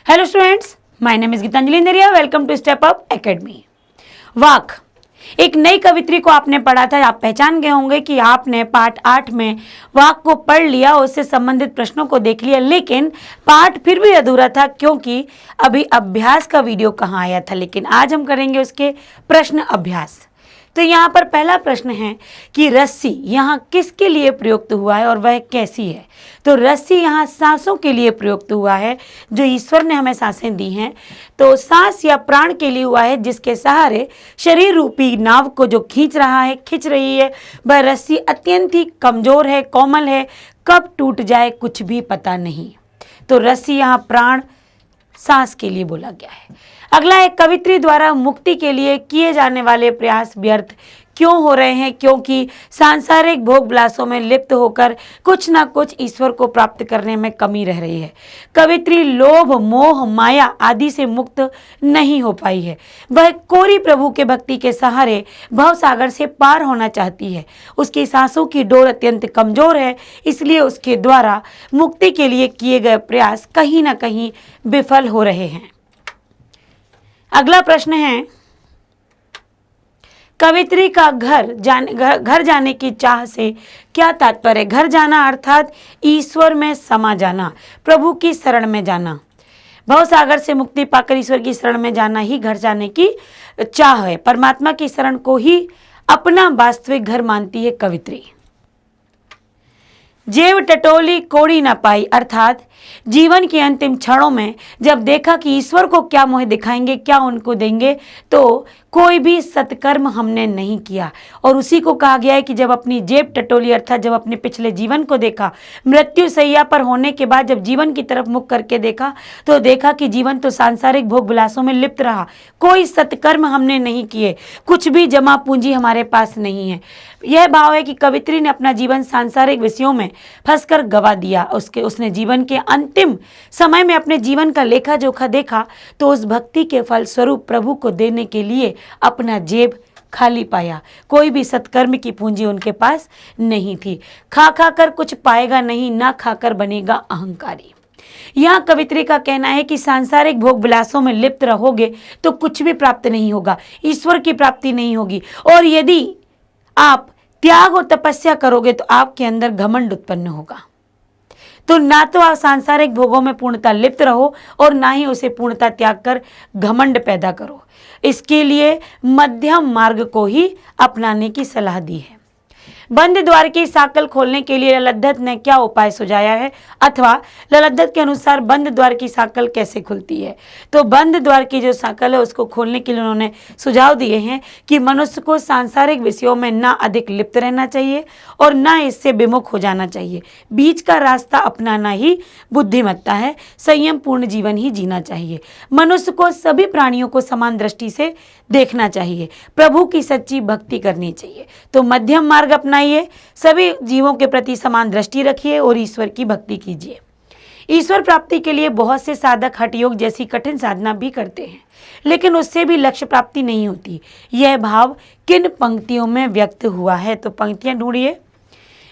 Hello students, my name is Geetanjali Indaria. Welcome to step up academy. वाक, एक नई कवित्री को आपने पढ़ा था। आप पहचान गए होंगे कि आपने पाठ 8 में वाक को पढ़ लिया, उससे संबंधित प्रश्नों को देख लिया, लेकिन पाठ फिर भी अधूरा था क्योंकि अभी अभ्यास का वीडियो कहाँ आया था। लेकिन आज हम करेंगे उसके प्रश्न अभ्यास। तो यहाँ पर पहला प्रश्न है कि रस्सी यहाँ किसके लिए प्रयुक्त हुआ है और वह कैसी है। तो रस्सी यहाँ सांसों के लिए प्रयुक्त हुआ है, जो ईश्वर ने हमें सांसें दी हैं। तो सांस या प्राण के लिए हुआ है, जिसके सहारे शरीर रूपी नाव को जो खींच रही है वह रस्सी अत्यंत ही कमजोर है, कोमल है, कब टूट जाए कुछ भी पता नहीं। तो रस्सी यहाँ प्राण सांस के लिए बोला गया है। अगला है, कवित्री द्वारा मुक्ति के लिए किए जाने वाले प्रयास व्यर्थ क्यों हो रहे हैं? क्योंकि सांसारिक भोग विलासों में लिप्त होकर कुछ ना कुछ ईश्वर को प्राप्त करने में कमी रह रही है। कवित्री लोभ, मोह, माया आदि से मुक्त नहीं हो पाई है। वह कोरी प्रभु के भक्ति के सहारे भव सागर से पार होना चाहती है। उसकी सांसों की डोर अत्यंत कमजोर है, इसलिए उसके द्वारा मुक्ति के लिए किए गए प्रयास कहीं ना कहीं विफल हो रहे हैं। अगला प्रश्न है, कवित्री का घर जाने की चाह से क्या तात्पर्य? घर जाना अर्थात ईश्वर में समा जाना, प्रभु की शरण में जाना। भवसागर से मुक्ति पाकर ईश्वर की शरण में जाना ही घर जाने की चाह है। परमात्मा की शरण को ही अपना वास्तविक घर मानती है कवित्री। जेव टटोली कोड़ी न पाई, अर्थात जीवन के अंतिम क्षणों में जब देखा कि ईश्वर को क्या मोह दिखाएंगे, क्या उनको देंगे, तो कोई भी सत्कर्म हमने नहीं किया। और उसी को कहा गया है कि जब अपनी जेब टटोली, अर्थात जब अपने पिछले जीवन को देखा, मृत्यु सैया पर होने के बाद जब जीवन की तरफ मुख करके देखा तो देखा कि जीवन तो सांसारिक भोग विलासों में लिप्त रहा, कोई सत्कर्म हमने नहीं किए, कुछ भी जमा पूंजी हमारे पास नहीं है। यह भाव है कि कवित्री ने अपना जीवन सांसारिक विषयों में फंसकर गवा दिया। उसने जीवन के अंतिम समय में अपने जीवन का लेखा जोखा देखा तो उस भक्ति के फलस्वरूप प्रभु को देने के लिए अपना जेब खाली पाया। कोई भी सत्कर्म की पूंजी उनके पास नहीं थी। खा खा कर कुछ पाएगा नहीं, ना खाकर बनेगा अहंकारी। यहाँ कवित्री का कहना है कि सांसारिक भोग विलासों में लिप्त रहोगे तो कुछ भी प्राप्त नहीं होगा, ईश्वर की प्राप्ति नहीं होगी। और यदि आप त्याग और तपस्या करोगे तो आपके अंदर घमंड उत्पन्न होगा। तो ना तो आप सांसारिक भोगों में पूर्णता लिप्त रहो और ना ही उसे पूर्णता त्याग कर घमंड पैदा करो। इसके लिए मध्यम मार्ग को ही अपनाने की सलाह दी है। बंद द्वार की साकल खोलने के लिए ललद्दत ने क्या उपाय सुझाया है, अथवा ललद्दत के अनुसार बंद द्वार की साकल कैसे खुलती है? तो बंद द्वार की जो साकल है उसको खोलने के लिए उन्होंने सुझाव दिए हैं कि मनुष्य को सांसारिक विषयों में ना अधिक लिप्त रहना चाहिए और ना इससे विमुख हो जाना चाहिए। बीच का रास्ता अपनाना ही बुद्धिमत्ता है। संयम पूर्ण जीवन ही जीना चाहिए। मनुष्य को सभी प्राणियों को समान दृष्टि से देखना चाहिए। प्रभु की सच्ची भक्ति करनी चाहिए। तो मध्यम मार्ग अपनाइए, सभी जीवों के प्रति समान दृष्टि रखिए और ईश्वर की भक्ति कीजिए। ईश्वर प्राप्ति के लिए बहुत से साधक हठ योग जैसी कठिन साधना भी करते हैं, लेकिन उससे भी लक्ष्य प्राप्ति नहीं होती। यह भाव किन पंक्तियों में व्यक्त हुआ है? तो पंक्तियां ढूंढिए।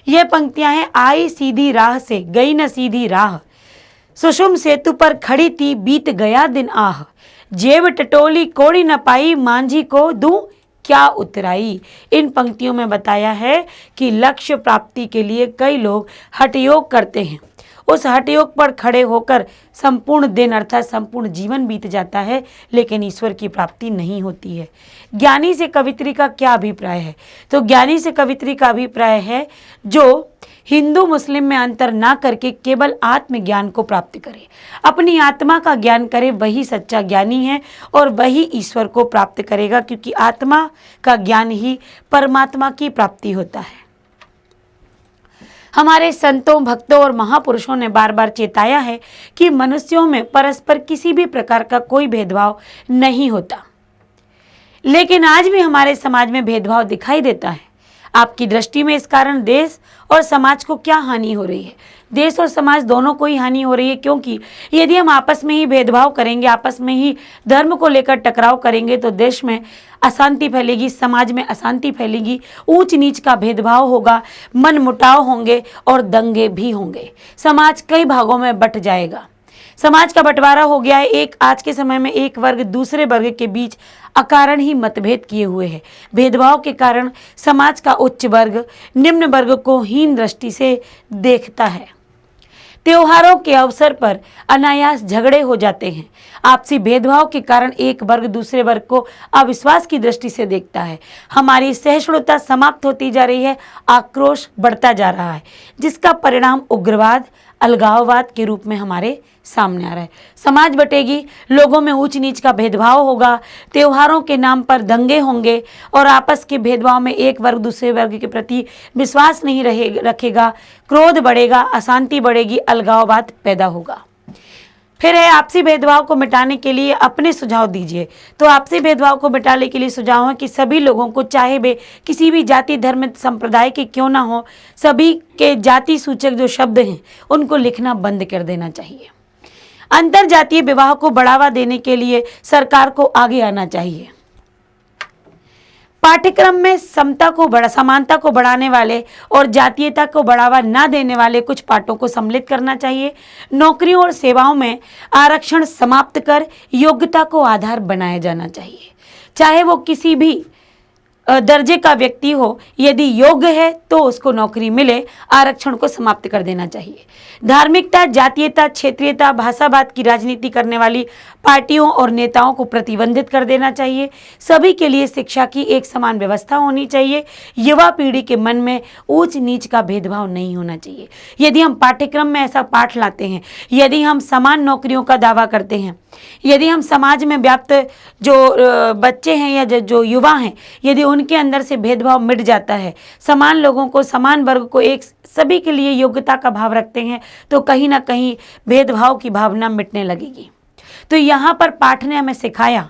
यह पंक्तियां हैं, आई सीधी राह से गई न सीधी राह, सुषुम सेतु पर खड़ी थी बीत गया दिन आह, जेब टटोली कोड़ी न पाई मांझी को दूं क्या उतराई। इन पंक्तियों में बताया है कि लक्ष्य प्राप्ति के लिए कई लोग हठयोग करते हैं। उस हठयोग पर खड़े होकर संपूर्ण दिन अर्थात संपूर्ण जीवन बीत जाता है, लेकिन ईश्वर की प्राप्ति नहीं होती है। ज्ञानी से कवित्री का क्या अभिप्राय है? तो ज्ञानी से कवित्री का अभिप्राय है जो हिंदू मुस्लिम में अंतर ना करके केवल आत्मज्ञान को प्राप्त करे, अपनी आत्मा का ज्ञान करे, वही सच्चा ज्ञानी है और वही ईश्वर को प्राप्त करेगा, क्योंकि आत्मा का ज्ञान ही परमात्मा की प्राप्ति होता है। हमारे संतों, भक्तों और महापुरुषों ने बार बार चेताया है कि मनुष्यों में परस्पर किसी भी प्रकार का कोई भेदभाव नहीं होता, लेकिन आज भी हमारे समाज में भेदभाव दिखाई देता है। आपकी दृष्टि में इस कारण देश और समाज को क्या हानि हो रही है? देश और समाज दोनों को ही हानि हो रही है, क्योंकि यदि हम आपस में ही भेदभाव करेंगे, आपस में ही धर्म को लेकर टकराव करेंगे तो देश में अशांति फैलेगी, समाज में अशांति फैलेगी, ऊंच नीच का भेदभाव होगा, मन मुटाव होंगे और दंगे भी होंगे। समाज कई भागों में बंट जाएगा। समाज का बंटवारा हो गया है। एक आज के समय में एक वर्ग दूसरे वर्ग के बीच अकारण ही मतभेद किए हुए है। भेदभाव के कारण समाज का उच्च वर्ग निम्न वर्ग को हीन दृष्टि से देखता है। त्योहारों के अवसर पर अनायास झगड़े हो जाते हैं। आपसी भेदभाव के कारण एक वर्ग दूसरे वर्ग को अविश्वास की दृष्टि से देखता है। हमारी सहिष्णुता समाप्त होती जा रही है, आक्रोश बढ़ता जा रहा है, जिसका परिणाम उग्रवाद, अलगाववाद के रूप में हमारे सामने आ रहा है। समाज बटेगी, लोगों में ऊंच नीच का भेदभाव होगा, त्योहारों के नाम पर दंगे होंगे और आपस के भेदभाव में एक वर्ग दूसरे वर्ग के प्रति विश्वास नहीं रखेगा, क्रोध बढ़ेगा, अशांति बढ़ेगी, अलगाववाद पैदा होगा। फिर है आपसी भेदभाव को मिटाने के लिए अपने सुझाव दीजिए। तो आपसी भेदभाव को मिटाने के लिए सुझाव है कि सभी लोगों को, चाहे वे किसी भी जाति धर्म संप्रदाय के क्यों ना हो, सभी के जाति सूचक जो शब्द हैं उनको लिखना बंद कर देना चाहिए। अंतर जातीय विवाह को बढ़ावा देने के लिए सरकार को आगे आना चाहिए। पाठ्यक्रम में समानता को बढ़ाने वाले और जातीयता को बढ़ावा न देने वाले कुछ पाठों को सम्मिलित करना चाहिए। नौकरियों और सेवाओं में आरक्षण समाप्त कर योग्यता को आधार बनाया जाना चाहिए। चाहे वो किसी भी दर्जे का व्यक्ति हो, यदि योग्य है तो उसको नौकरी मिले, आरक्षण को समाप्त कर देना चाहिए। धार्मिकता, जातीयता, क्षेत्रीयता, भाषावाद की राजनीति करने वाली पार्टियों और नेताओं को प्रतिबंधित कर देना चाहिए। सभी के लिए शिक्षा की एक समान व्यवस्था होनी चाहिए। युवा पीढ़ी के मन में ऊंच नीच का भेदभाव नहीं होना चाहिए। यदि हम पाठ्यक्रम में ऐसा पाठ लाते हैं, यदि हम समान नौकरियों का दावा करते हैं, यदि हम समाज में व्याप्त जो बच्चे हैं या जो युवा हैं, यदि उनके अंदर से भेदभाव मिट जाता है, समान लोगों को, समान वर्ग को एक सभी के लिए योग्यता का भाव रखते हैं, तो कहीं ना कहीं भेदभाव की भावना मिटने लगेगी। तो यहाँ पर पाठ ने हमें सिखाया,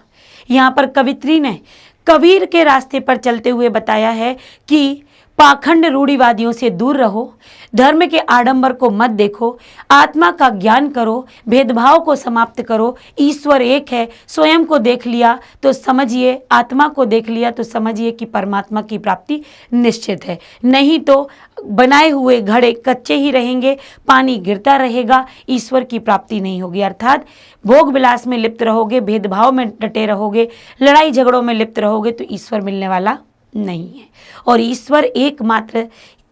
यहाँ पर कवित्री ने कबीर के रास्ते पर चलते हुए बताया है कि पाखंड रूढ़िवादियों से दूर रहो, धर्म के आडंबर को मत देखो, आत्मा का ज्ञान करो, भेदभाव को समाप्त करो। ईश्वर एक है, स्वयं को देख लिया तो समझिए, आत्मा को देख लिया तो समझिए कि परमात्मा की प्राप्ति निश्चित है। नहीं तो बनाए हुए घड़े कच्चे ही रहेंगे, पानी गिरता रहेगा, ईश्वर की प्राप्ति नहीं होगी। अर्थात भोग विलास में लिप्त रहोगे, भेदभाव में डटे रहोगे, लड़ाई झगड़ों में लिप्त रहोगे तो ईश्वर मिलने वाला नहीं है। और ईश्वर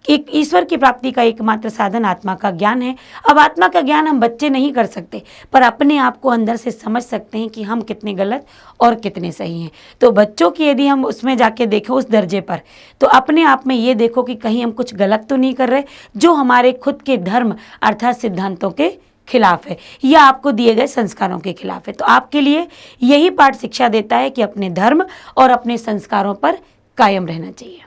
ईश्वर की प्राप्ति का एकमात्र साधन आत्मा का ज्ञान है। अब आत्मा का ज्ञान हम बच्चे नहीं कर सकते, पर अपने आप को अंदर से समझ सकते हैं कि हम कितने गलत और कितने सही हैं। तो बच्चों की यदि हम उसमें जाके देखें उस दर्जे पर, तो अपने आप में ये देखो कि कहीं हम कुछ गलत तो नहीं कर रहे जो हमारे खुद के धर्म अर्थात सिद्धांतों के खिलाफ है या आपको दिए गए संस्कारों के खिलाफ है। तो आपके लिए यही पाठ शिक्षा देता है कि अपने धर्म और अपने संस्कारों पर कायम रहना चाहिए।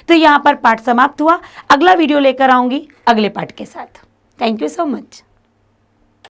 तो यहाँ पर पाठ समाप्त हुआ। अगला वीडियो लेकर आऊंगी अगले पाठ के साथ। Thank you so much.